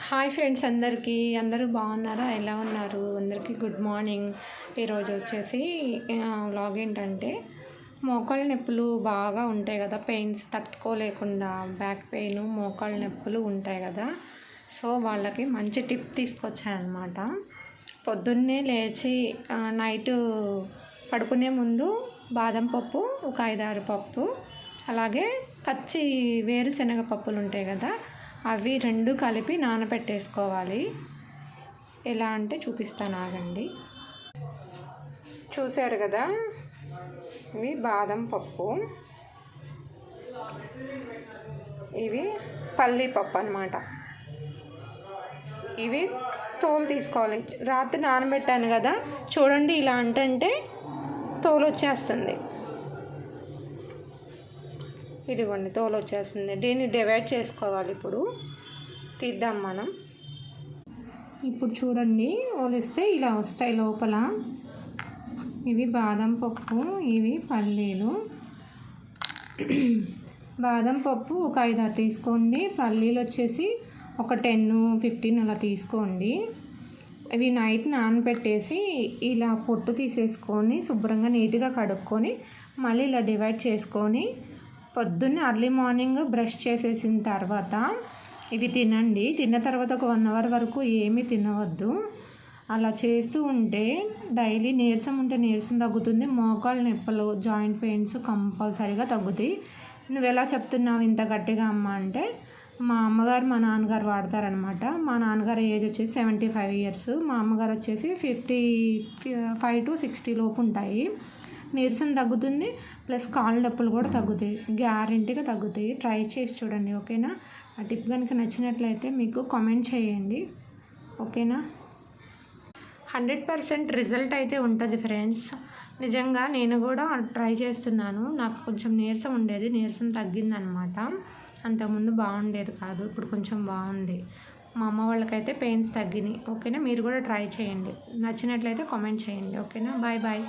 Hi friends, అందరూ బాగున్నారా? ఎలా ఉన్నారు? అందరికీ గుడ్ మార్నింగ్. ఈరోజు వచ్చేసి వ్లాగ్ ఏంటంటే, మోకాళ్ళ నొప్పులు బాగా ఉంటాయి కదా, పెయిన్స్ తట్టుకోలేకుండా బ్యాక్ పెయిన్ మోకాళ్ళ నొప్పులు ఉంటాయి కదా. సో వాళ్ళకి మంచి టిప్ తీసుకొచ్చానమాట. పొద్దున్నే లేచి నైట్ పడుకునే ముందు బాదం పప్పు ఒక 5-6 పప్పు, అలాగే పచ్చి వేరుశనగ పప్పులు ఉంటాయి కదా, అవి 2 కలిపి నానబెట్టేసుకోవాలి. ఎలా అంటే చూపిస్తాను, ఆగండి. చూశారు కదా, ఇవి బాదం పప్పు, ఇవి పల్లి పప్పు అన్నమాట. ఇవి తోలు తీసుకోవాలి. రాత్రి నానబెట్టాను కదా, చూడండి ఇలా అంటే తోలు వచ్చేస్తుంది. ఇదిగోండి, తోలు వచ్చేస్తుంది. దీన్ని డివైడ్ చేసుకోవాలి. ఇప్పుడు తీద్దాం మనం. ఇప్పుడు చూడండి, ఒలిస్తే ఇలా వస్తాయి లోపల. ఇవి బాదం పప్పు, ఇవి పల్లీలు. బాదం పప్పు ఒక 5-6 తీసుకోండి. పల్లీలు వచ్చేసి ఒక 10-15 అలా తీసుకోండి. ఇవి నైట్ నానబెట్టేసి ఇలా పొట్టు తీసేసుకొని శుభ్రంగా నీట్గా కడుక్కొని మళ్ళీ ఇలా డివైడ్ చేసుకొని పొద్దున్నే అర్లీ మార్నింగ్ బ్రష్ చేసేసిన తర్వాత ఇవి తినండి. తిన్న తర్వాత ఒక 1 అవర్ వరకు ఏమీ తినవద్దు. అలా చేస్తూ ఉంటే డైలీ నీరసం ఉంటే నీరసం తగ్గుతుంది. మోకాళ్ళ నొప్పులు, జాయింట్ పెయిన్స్ కంపల్సరీగా తగ్గుతాయి. నువ్వు ఎలా చెప్తున్నావు ఇంత గట్టిగా అమ్మ అంటే, మా అమ్మగారు మా నాన్నగారు వాడతారనమాట. మా నాన్నగారు ఏజ్ వచ్చేసి 75 ఇయర్స్, మా అమ్మగారు వచ్చేసి 55 to 60 లోపు ఉంటాయి. నీరసం తగ్గుతుంది, ప్లస్ కాళ్ళ నొప్పులు కూడా తగ్గుతాయి. గ్యారెంటీగా తగ్గుతాయి. ట్రై చేసి చూడండి, ఓకేనా? ఆ టిప్ కనుక నచ్చినట్లయితే మీకు కామెంట్ చేయండి, ఓకేనా? 100% రిజల్ట్ అయితే ఉంటుంది ఫ్రెండ్స్. నిజంగా నేను కూడా ట్రై చేస్తున్నాను. నాకు కొంచెం నీరసం ఉండేది, నీరసం తగ్గిందనమాట. అంతకుముందు బాగుండేది కాదు, ఇప్పుడు కొంచెం బాగుంది. మా అమ్మ వాళ్ళకైతే పెయిన్స్ తగ్గినాయి, ఓకేనా? మీరు కూడా ట్రై చేయండి. నచ్చినట్లయితే కామెంట్ చేయండి, ఓకేనా? Bye bye.